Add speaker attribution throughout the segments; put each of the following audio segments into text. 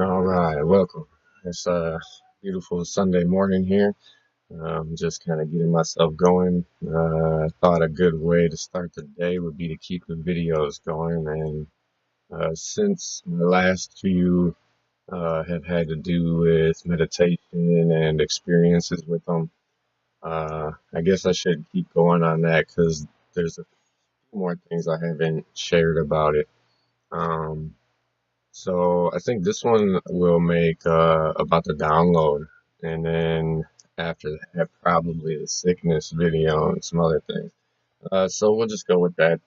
Speaker 1: All right, welcome. It's a beautiful Sunday morning here. Just kind of getting myself going. I thought a good way to start the day would be to keep the videos going. And since my last few have had to do with meditation and experiences with them, I guess I should keep going on that because there's a few more things I haven't shared about it. Um, So I think this one will make about the download, and then after that, probably the sickness video and some other things. So we'll just go with that.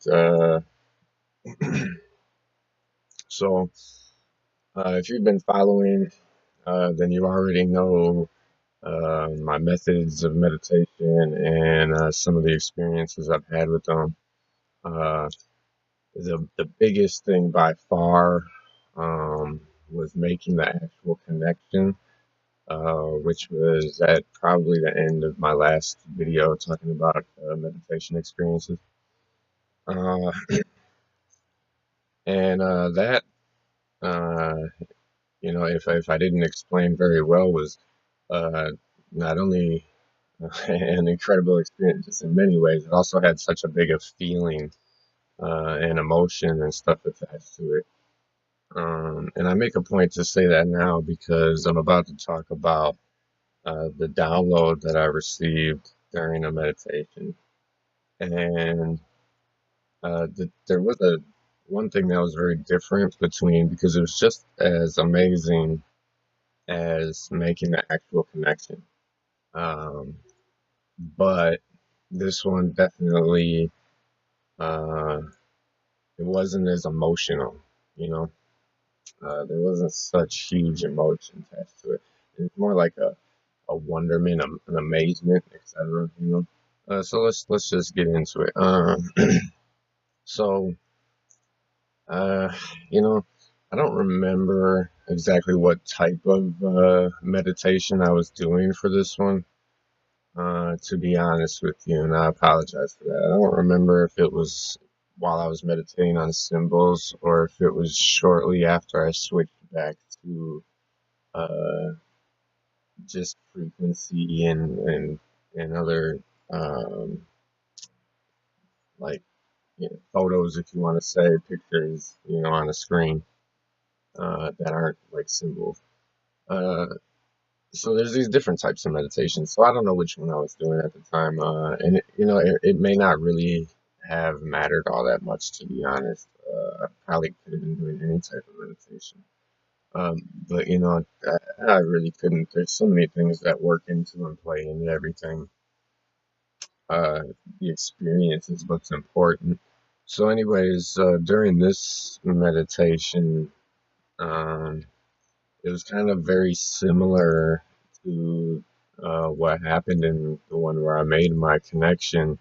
Speaker 1: So if you've been following, then you already know my methods of meditation and some of the experiences I've had with them. Uh, the biggest thing by far was making the actual connection, which was at probably the end of my last video talking about meditation experiences. Uh, and that, uh, if I didn't explain very well, was uh, not only an incredible experience just in many ways, it also had such a big a feeling and emotion and stuff attached to it. And I make a point to say that now because I'm about to talk about the download that I received during a meditation. And there was a one thing that was very different between, because it was just as amazing as making the actual connection. Um, but this one definitely, uh, it wasn't as emotional, you know. There wasn't such huge emotion attached to it. It was more like a wonderment, an amazement, etc. You know. So let's just get into it. So Uh, you know, I don't remember exactly what type of meditation I was doing for this one, to be honest with you, and I apologize for that. I don't remember if it was while I was meditating on symbols or if it was shortly after I switched back to uh, just frequency and other um, like photos, if you want to say, pictures, on a screen that aren't like symbols. Uh, so there's these different types of meditation. So I don't know which one I was doing at the time, and it may not really have mattered all that much, to be honest. I probably could have been doing any type of meditation, but I really couldn't. There's so many things that work into and play into everything. Uh, the experience is what's important. So, anyways, during this meditation, um, it was kind of very similar to what happened in the one where I made my connection.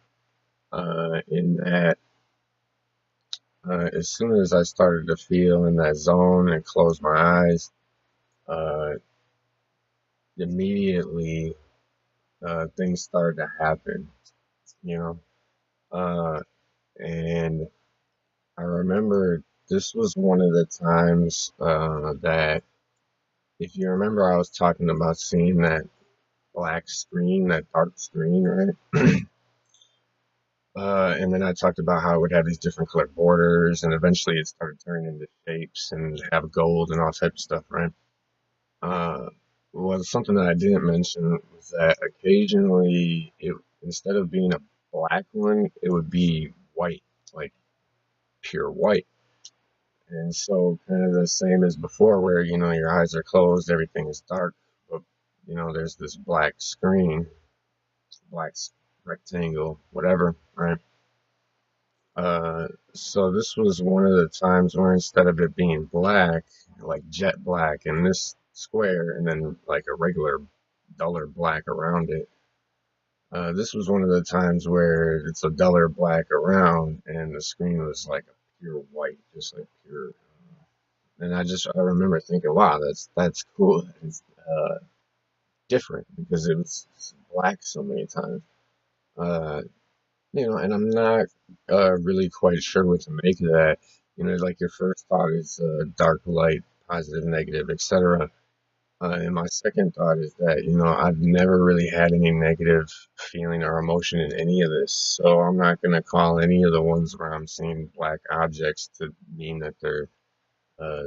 Speaker 1: In that, as soon as I started to feel in that zone and close my eyes, uh, immediately things started to happen, you know. Uh, and I remember this was one of the times that, if you remember, I was talking about seeing that black screen, that dark screen, right? And then I talked about how it would have these different color borders, and eventually it started turning into shapes and have gold and all types of stuff, right? Uh, well, something that I didn't mention was that occasionally, instead of being a black one, it would be white, like pure white. And so, kind of the same as before, where your eyes are closed, everything is dark, but there's this black screen, black rectangle, whatever, right? So this was one of the times where, instead of it being black, like jet black in this square, and then like a regular duller black around it, this was one of the times where it's a duller black around, and the screen was like a pure white, just like pure. And I remember thinking, wow, that's cool. It's different because it was black so many times. Uh, and I'm not really quite sure what to make of that. Like, your first thought is dark light, positive, negative, etc. And my second thought is that, I've never really had any negative feeling or emotion in any of this. So I'm not going to call any of the ones where I'm seeing black objects to mean that they're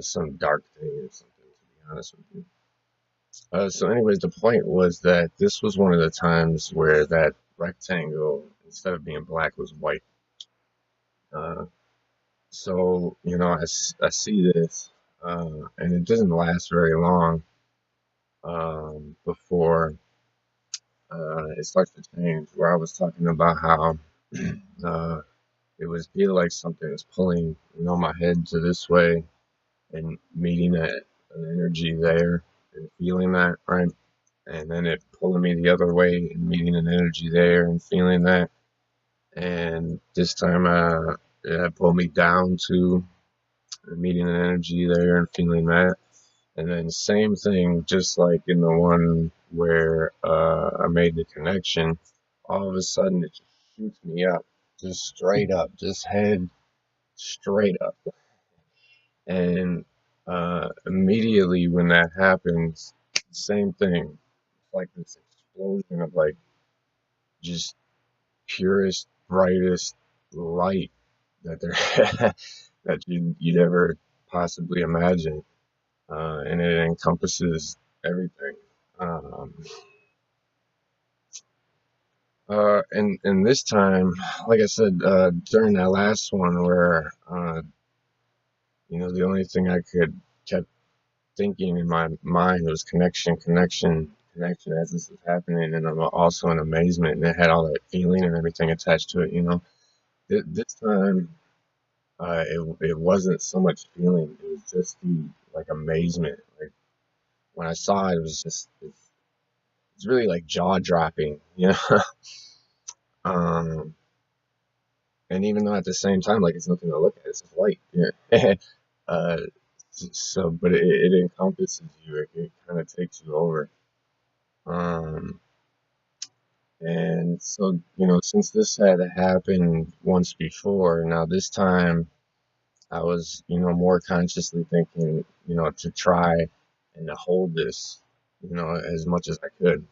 Speaker 1: some dark thing or something, to be honest with you. So, anyways, the point was that this was one of the times where that rectangle, instead of being black, was white. Uh, so, I see this, and it doesn't last very long before it starts to change. Where I was talking about how uh, it was feel like something was pulling, my head to this way and meeting an energy there and feeling that, right? And then it pulling me the other way and meeting an energy there and feeling that. And this time, it pulled me down to meeting an energy there and feeling that. And then same thing, just like in the one where I made the connection, all of a sudden it just shoots me up, just straight up, just head straight up. And immediately when that happens, same thing. It's like this explosion of like just purest, brightest light that there that you'd ever possibly imagine, and it encompasses everything. Um, and this time, like I said, during that last one, where the only thing I could kept thinking in my mind was connection, connection, connection as this is happening, and I'm also in amazement, and it had all that feeling and everything attached to it. This time, it wasn't so much feeling; it was just the like amazement. Like when I saw it, it was just it's really like jaw dropping. Um, and even though at the same time, like it's nothing to look at, it's just light. Yeah. uh, so, but it encompasses you. It kind of takes you over. Um, and so since this had happened once before, now this time I was, more consciously thinking, to try and to hold this, as much as I could.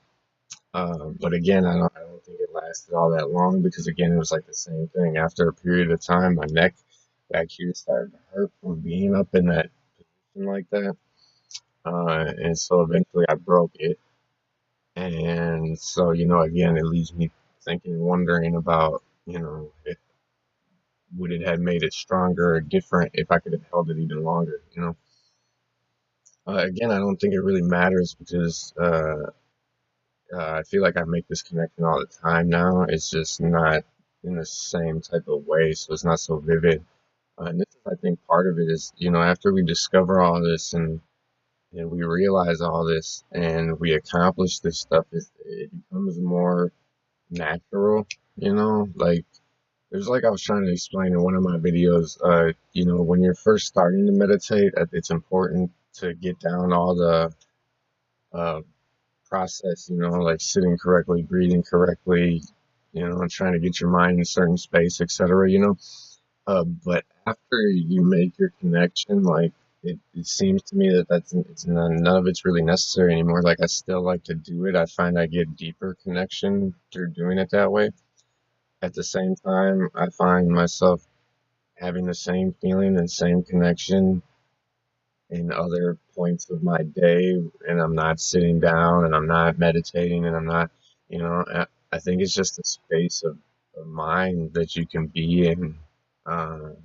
Speaker 1: But again, I don't think it lasted all that long because again, it was like the same thing. After a period of time, my neck back here started to hurt from being up in that position like that. And so eventually I broke it. And so, again, it leaves me thinking, wondering about, if would it have made it stronger or different if I could have held it even longer. Again, I don't think it really matters because I feel like I make this connection all the time now. It's just not in the same type of way, so it's not so vivid. And this is, I think, part of it is, after we discover all this and we realize all this and we accomplish this stuff, it becomes more natural, like there's like I was trying to explain in one of my videos, when you're first starting to meditate, it's important to get down all the uh, process, like sitting correctly, breathing correctly, and trying to get your mind in a certain space, etc. But after you make your connection, like it seems to me that none of it's really necessary anymore. Like I still like to do it. I find I get deeper connection through doing it that way. At the same time, I find myself having the same feeling and same connection in other points of my day, and I'm not sitting down and I'm not meditating and I'm not, I think it's just a space of mind that you can be in. Um,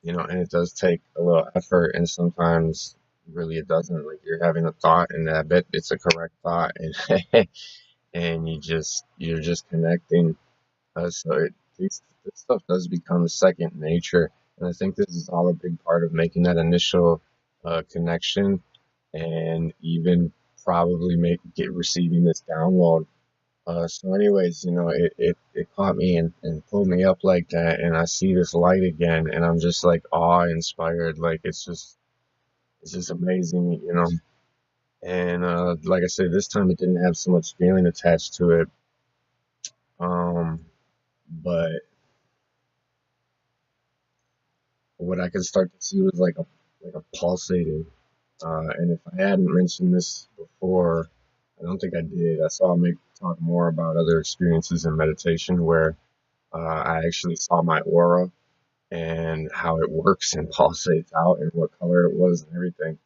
Speaker 1: and it does take a little effort, and sometimes really it doesn't. Like you're having a thought, and I bet it's a correct thought, and and you're just connecting. This stuff does become second nature, and I think this is all a big part of making that initial connection, and even probably receiving this download. So anyways, it caught me and pulled me up like that, and I see this light again, and I'm just like awe-inspired. Like it's just amazing. And like I said, this time it didn't have so much feeling attached to it. But what I could start to see was like like a pulsating. And if I hadn't mentioned this before, I don't think I did. I saw make talk more about other experiences in meditation where I actually saw my aura and how it works and pulsates out and what color it was and everything.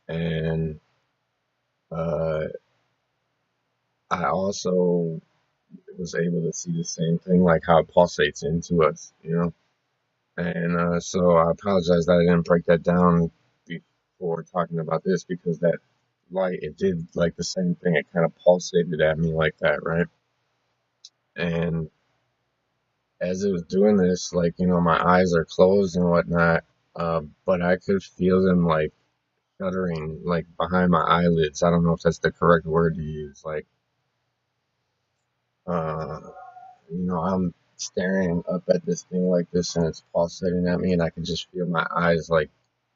Speaker 1: And uh, I also was able to see the same thing, like how it pulsates into us, you know. And so I apologize that I didn't break that down before talking about this because that light, it did like the same thing. It kind of pulsated at me like that, right? And as it was doing this, like, you know, my eyes are closed and whatnot, but I could feel them like shuddering, like behind my eyelids. I don't know if that's the correct word to use. Like, uh, you know, I'm staring up at this thing like this and it's pulsating at me, and I can just feel my eyes like,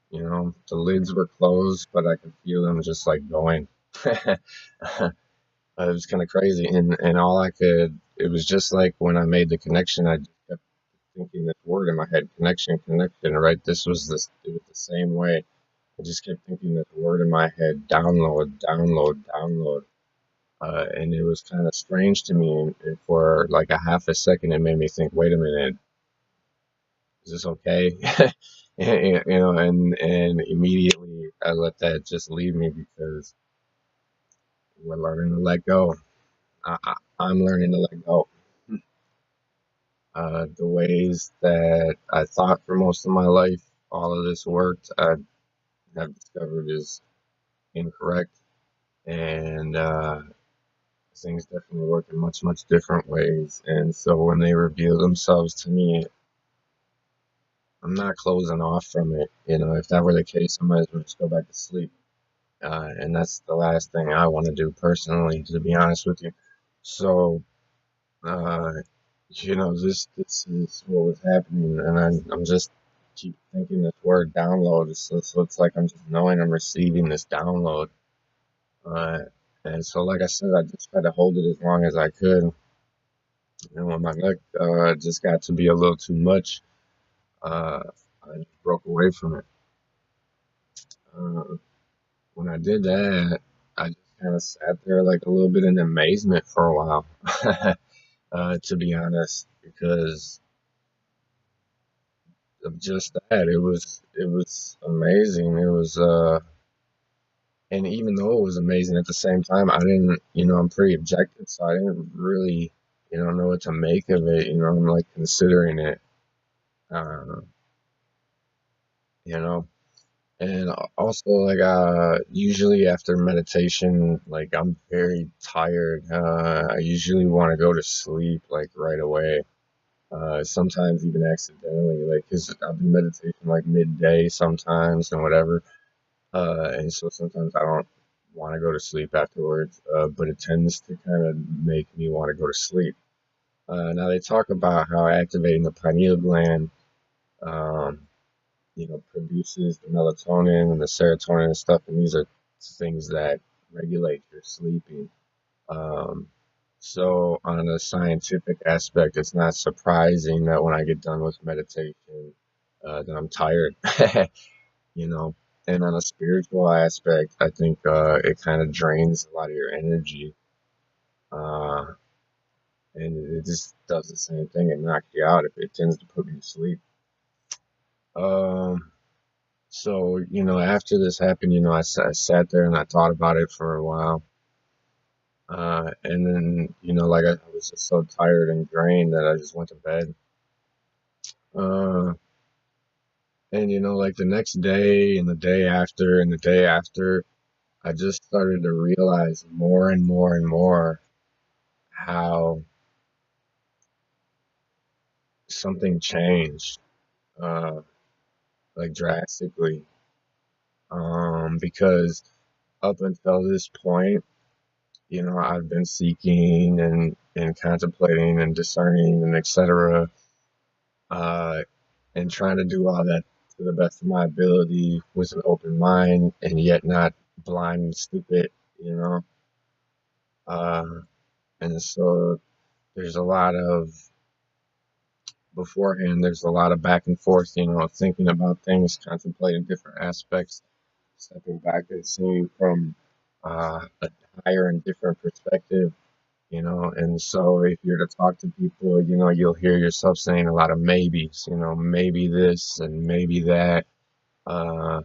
Speaker 1: you know, the lids were closed, but I could feel them just like going. It was kind of crazy, and all I could, it was just like when I made the connection, I just kept thinking this word in my head, connection, connection, right? This was this, it was the same way. I just kept thinking this word in my head, download, download, download. And it was kind of strange to me. And for like a half a second, it made me think, wait a minute, is this okay? You know, and immediately I let that just leave me because we're learning to let go. I'm learning to let go. The ways that I thought for most of my life, all of this worked, I have discovered is incorrect. And things definitely work in much, much different ways. And so when they reveal themselves to me, I'm not closing off from it. You know, if that were the case, I might as well just go back to sleep. And that's the last thing I want to do personally, to be honest with you. So, uh, you know, this is what was happening, and I'm just keep thinking this word download. So it's like I'm just knowing I'm receiving this download. Uh, and so, like I said, I just tried to hold it as long as I could. And when my neck just got to be a little too much, uh, I just broke away from it. Uh, when I did that, I just kind of sat there like a little bit in amazement for a while, to be honest, because of just that. It was amazing. It was and even though it was amazing at the same time, I didn't, you know, I'm pretty objective, so I didn't really, you know what to make of it. You know, I'm like considering it, uh, you know. And also, like, usually after meditation, like, I'm very tired. I usually want to go to sleep, like, right away. Sometimes even accidentally, like, cause I'll be meditating like midday sometimes and whatever. And so sometimes I don't want to go to sleep afterwards, but it tends to kind of make me want to go to sleep. Now they talk about how activating the pineal gland, um, you know, produces the melatonin and the serotonin and stuff, and these are things that regulate your sleeping. Um, so on a scientific aspect, it's not surprising that when I get done with meditation, that I'm tired, you know. And on a spiritual aspect, I think it kind of drains a lot of your energy, uh, and it just does the same thing. It knocks you out. It tends to put me to sleep. Um, So, you know, after this happened, you know, I sat there and I thought about it for a while. And then, you know, like I was just so tired and drained that I just went to bed. Uh, and, you know, like the next day and the day after and the day after, I just started to realize more and more and more how something changed, uh, like drastically. Because up until this point, you know, I've been seeking and contemplating and discerning and etc. Uh, and trying to do all that to the best of my ability with an open mind and yet not blind and stupid, you know. Uh, and so there's a lot of beforehand, there's a lot of back and forth, thinking about things, contemplating different aspects, stepping back and seeing from a higher and different perspective, and so if you're to talk to people, you'll hear yourself saying a lot of maybes, maybe this and maybe that, uh,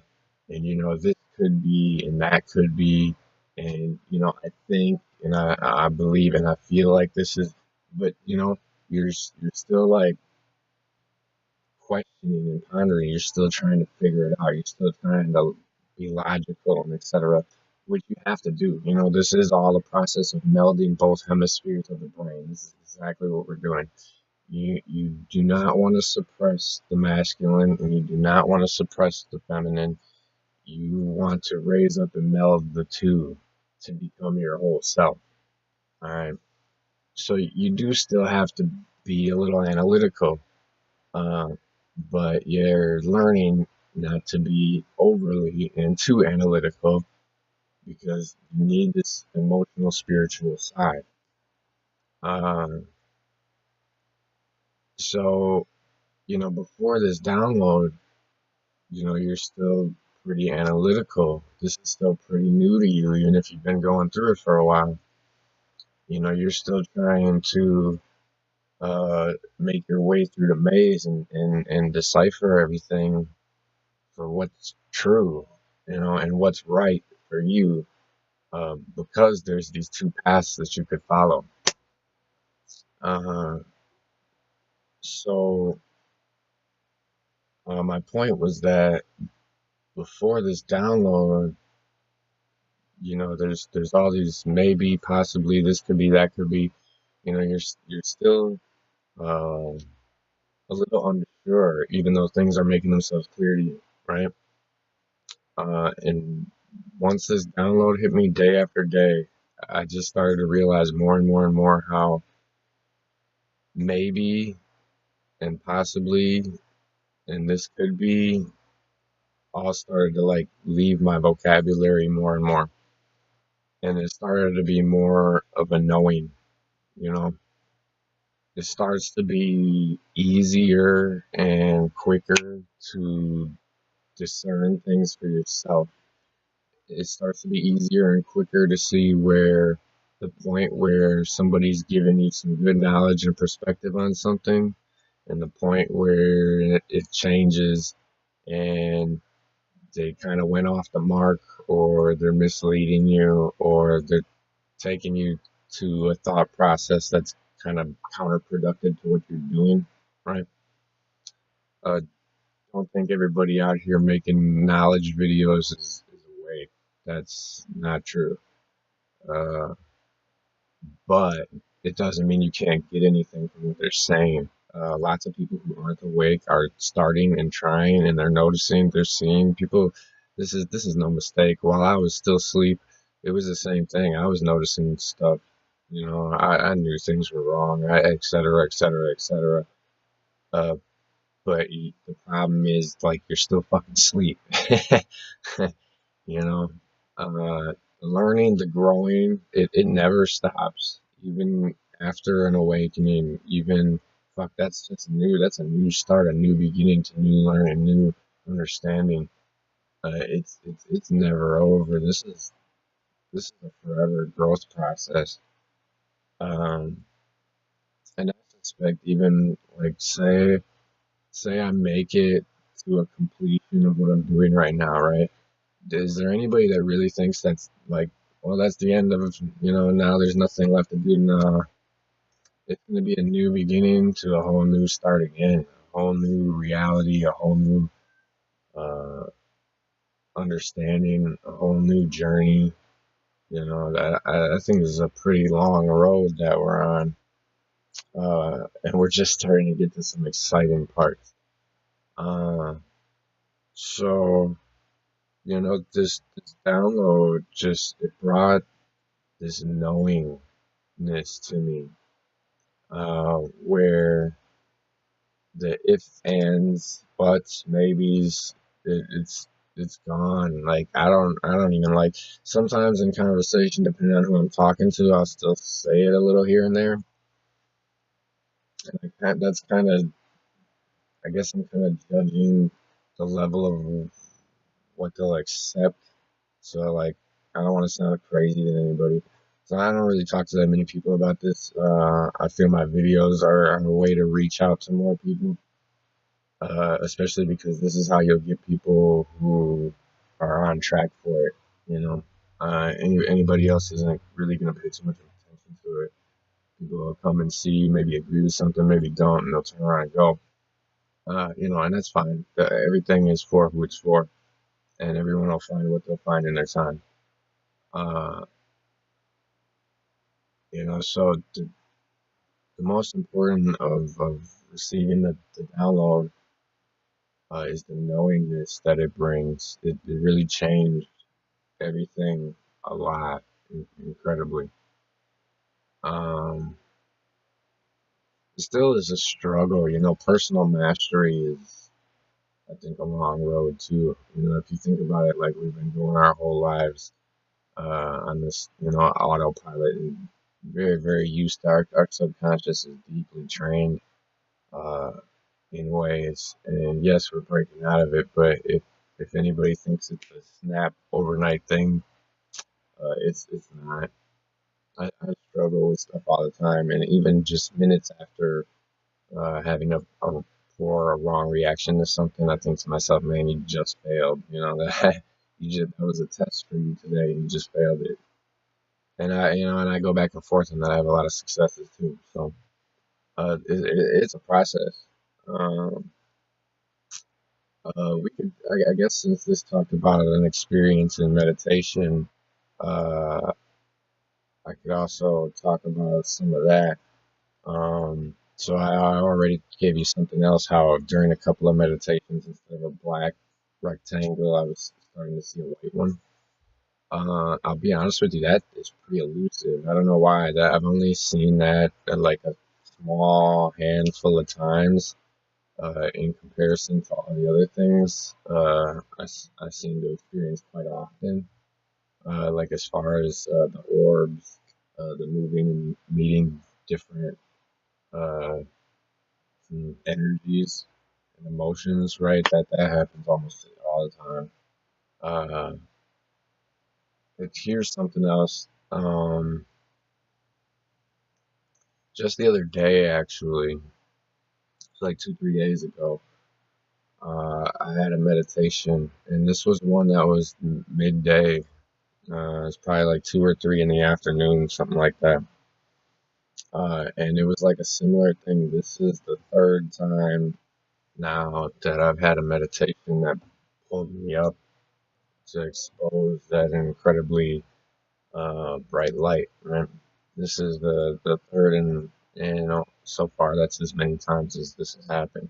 Speaker 1: and this could be and that could be, and I think and I believe and I feel like this is, but you're still like questioning and pondering. You're still trying to figure it out. You're still trying to be logical and etc. Which you have to do. This is all a process of melding both hemispheres of the brain. This is exactly what we're doing. You do not want to suppress the masculine and you do not want to suppress the feminine. You want to raise up and meld the two to become your whole self. All right. So you do still have to be a little analytical, uh, but you're learning not to be overly and too analytical because you need this emotional, spiritual side. Uh, so, before this download, you're still pretty analytical. This is still pretty new to you, even if you've been going through it for a while. You're still trying to make your way through the maze and decipher everything for what's true, and what's right for you, because there's these two paths that you could follow. Uh, so my point was that before this download, there's all these maybe, possibly, this could be, that could be. You're still uh, a little unsure, even though things are making themselves clear to you, right? And once this download hit me day after day, I just started to realize more and more and more how maybe and possibly and this could be all started to like leave my vocabulary more and more. And it started to be more of a knowing, you know. It starts to be easier and quicker to discern things for yourself. It starts to be easier and quicker to see where the point where somebody's giving you some good knowledge and perspective on something, and the point where it changes and they kind of went off the mark, or they're misleading you, or they're taking you to a thought process that's kind of counterproductive to what you're doing, right? Uh, don't think everybody out here making knowledge videos is a waste. That's not true. Uh, but it doesn't mean you can't get anything from what they're saying. Lots of people who aren't awake are starting and trying, and they're noticing, they're seeing people. This is no mistake. While I was still asleep, it was the same thing. I was noticing stuff. I knew things were wrong, et cetera, et cetera, et cetera. Uh, but the problem is, like, you're still fucking asleep. you know, Learning, the growing, it never stops. Even after an awakening, even fuck, that's a new start, a new beginning to new learning, new understanding. It's never over. This is a forever growth process. Um, and I suspect, even like, say I make it to a completion of what I'm doing right now, right? Is there anybody that really thinks that's like, well, that's the end of, now there's nothing left to do? No, it's going to be a new beginning to a whole new start again, a whole new reality, a whole new uh, understanding, a whole new journey. That I think this is a pretty long road that we're on, and we're just starting to get to some exciting parts. Uh, so, this download just, it brought this knowingness to me, where the if, ands, buts, maybes, it's gone. Like, I don't even, like, sometimes in conversation, depending on who I'm talking to, I'll still say it a little here and there. And that's kind of I guess I'm kind of judging the level of what they'll accept. So like, I don't want to sound crazy to anybody. So I don't really talk to that many people about this. I feel my videos are a way to reach out to more people, especially because this is how you'll get people who are on track for it. You know, anybody else isn't really gonna pay too much attention to it. People will come and see, maybe agree with something, maybe don't, and they'll turn around and go. And that's fine. Everything is for who it's for, and everyone will find what they'll find in their time. Uh, so the most important of receiving the download is the knowingness that it brings. It really changed everything a lot, incredibly. Um, it still is a struggle, personal mastery is, I think, a long road too. If you think about it, like we've been doing our whole lives on this, autopilot, and very, very used to our subconscious is deeply trained uh, in ways. And yes, we're breaking out of it, but if anybody thinks it's a snap overnight thing, it's not. I struggle with stuff all the time, and even just minutes after having a poor or wrong reaction to something, I think to myself, man, you just failed. That that was a test for you today, and you just failed it. And I go back and forth, and then I have a lot of successes too. So it's a process. Um, I guess, since this talked about an experience in meditation, uh, I could also talk about some of that. So I already gave you something else, how during a couple of meditations, instead of a black rectangle, I was starting to see a white one. I'll be honest with you, that is pretty elusive. I don't know why. That I've only seen that at like a small handful of times, in comparison to all the other things I seem to experience quite often. Like as far as the orbs, the moving and meeting different uh, energies and emotions, right? That happens almost all the time. Uh, Here's something else. Just the other day, actually, it's like 2, 3 days ago, I had a meditation, and this was one that was midday. It's probably like 2 or 3 in the afternoon, something like that. And it was like a similar thing. This is the third time now that I've had a meditation that pulled me up to expose that incredibly bright light, right? This is the third, and so far that's as many times as this has happened.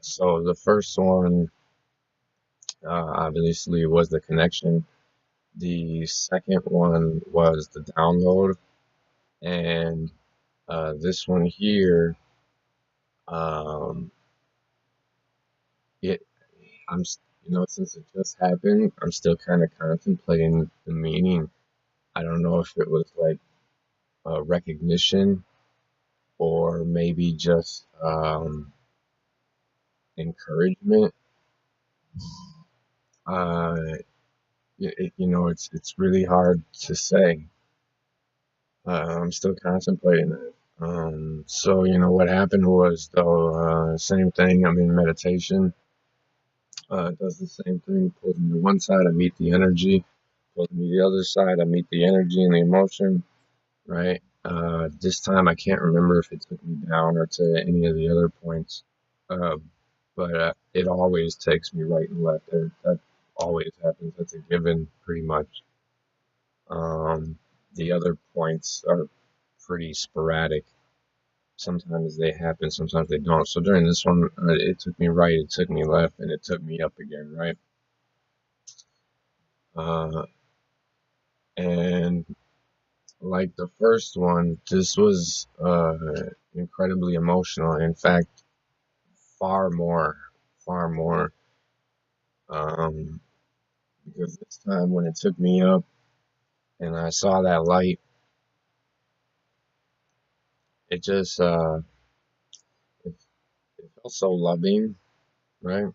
Speaker 1: So the first one, obviously, was the connection. The second one was the download, and this one here, um, it I'm since it just happened, I'm still kind of contemplating the meaning. I don't know if it was like recognition, or maybe just encouragement. Uh, it's really hard to say. I'm still contemplating it. So what happened was, though, same thing. I'm in meditation. It does the same thing. Pulls me to one side, I meet the energy. Pulls me to the other side, I meet the energy and the emotion. Right. This time I can't remember if it took me down or to any of the other points. Uh, but it always takes me right and left. That always happens. That's a given, pretty much. The other points are pretty sporadic. Sometimes they happen, sometimes they don't. So during this one, it took me right, it took me left, and it took me up again, right? Uh, and like the first one, this was incredibly emotional. In fact, far more, far more. Um, because this time when it took me up and I saw that light, it just it, it felt so loving, right?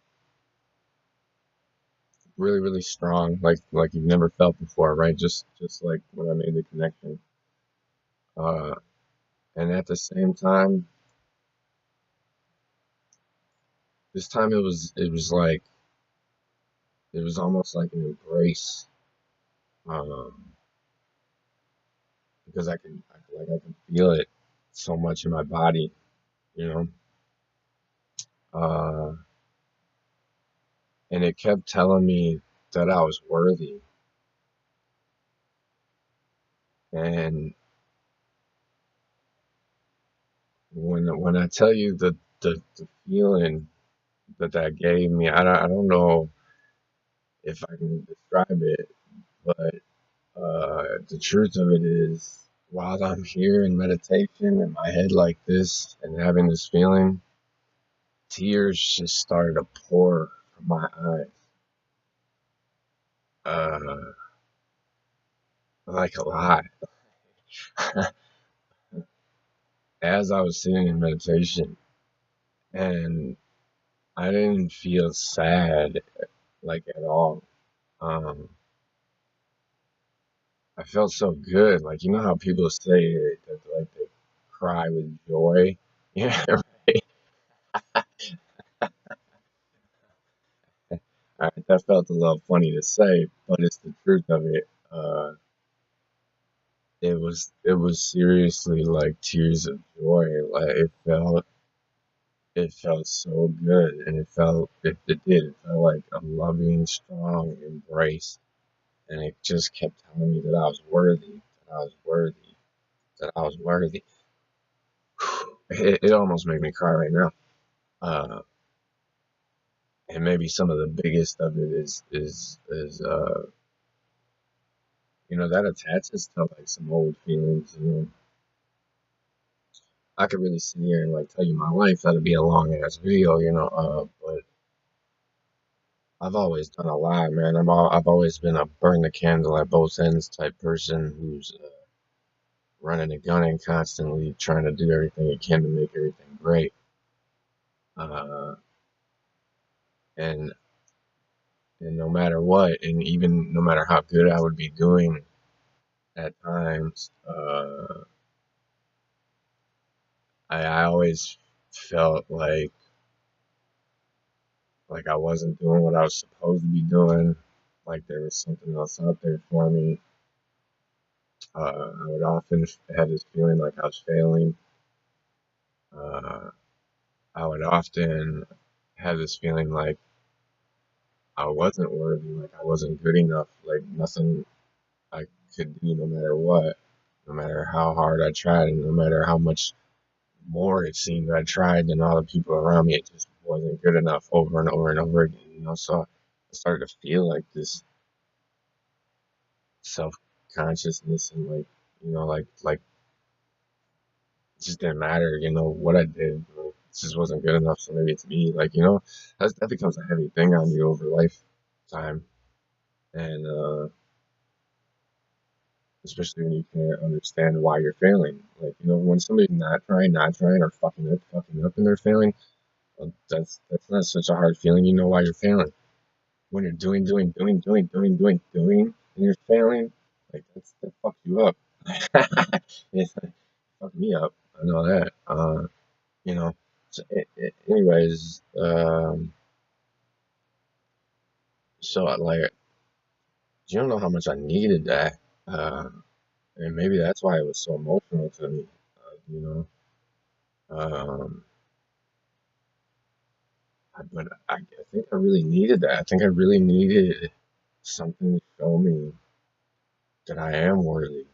Speaker 1: Really, really strong, like you've never felt before, right? Just like when I made the connection. Uh, and at the same time, this time it was like it was almost like an embrace, um, because I could feel it so much in my body, you know. Uh, and it kept telling me that I was worthy. And when I tell you the feeling that gave me, I don't know if I can describe it, but the truth of it is, while I'm here in meditation in my head like this and having this feeling, tears just started to pour from my eyes. Uh, like a lot. As I was sitting in meditation, and I didn't feel sad like at all. Um, I felt so good. Like, you know how people say that like they cry with joy? Yeah, right. That felt a little funny to say, but it's the truth of it. It was seriously like tears of joy. Like it felt so good, and it felt like a loving, strong embrace, and it just kept telling me that I was worthy, that I was worthy, that I was worthy. It almost made me cry right now. Uh, and maybe some of the biggest of it is that attaches to like some old feelings. I could really sit here and like tell you my life. That'd be a long ass video. But I've always done a lot, man. I've always been a burn the candle at both ends type person who's running and gunning constantly, trying to do everything he can to make everything great. Uh, and and no matter what, and even no matter how good I would be doing at times, I always felt like I wasn't doing what I was supposed to be doing, like there was something else out there for me. I would often have this feeling like I was failing. Uh, I would often have this feeling like I wasn't worthy, like I wasn't good enough, like nothing I could do no matter what, no matter how hard I tried, and no matter how much more it seemed I tried than all the people around me, it just wasn't good enough over and over and over again. So I started to feel like this self consciousness and like it just didn't matter, what I did. It just wasn't good enough, so maybe it's me. That becomes a heavy thing on you over lifetime, and especially when you can't understand why you're failing. Like, when somebody's not trying, or fucking up, and they're failing, well, that's not such a hard feeling. You know why you're failing. When you're doing, and you're failing, like that fucks you up. It's like, fuck me up. I know that. You know. So, anyways, so like, you don't know how much I needed that, and maybe that's why it was so emotional to me. You um, but I think I really needed that. I think I really needed something to show me that I am worthy.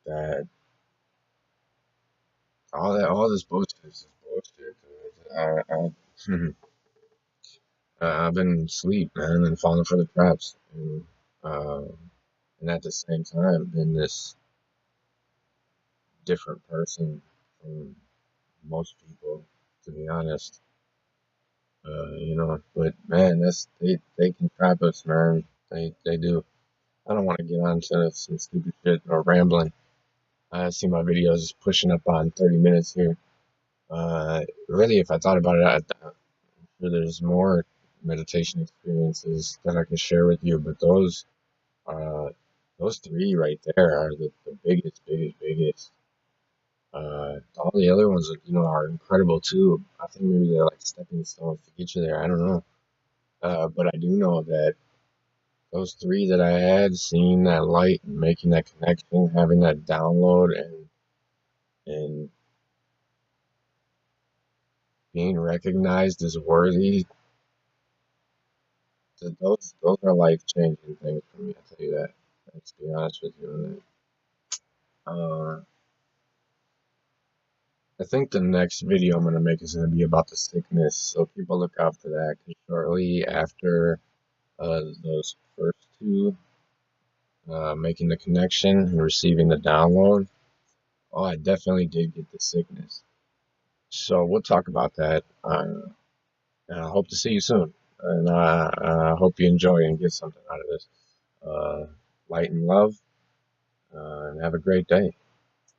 Speaker 1: That all this bullshit is just bullshit. I've been asleep, man, and falling for the traps, um, and at the same time, been this different person from most people, to be honest. But man, they can trap us, man. They do. I don't want to get on to some stupid shit or rambling. I see my videos pushing up on 30 minutes here. Really, if I thought about it, there's more meditation experiences that I can share with you, but uh, those three right there are the biggest. All the other ones, are incredible too. I think maybe they're like stepping stones to get you there. I don't know. But I do know that those three that I had, seeing that light and making that connection, having that download, and being recognized as worthy, those are life changing things for me. I tell you that. Let's be honest with you on that. I think the next video I'm gonna make is gonna be about the sickness, so people look out for that. Because shortly after those first two, making the connection and receiving the download, oh, I definitely did get the sickness. So we'll talk about that. And I hope to see you soon. And I hope you enjoy and get something out of this. Uh, Light and love, and have a great day.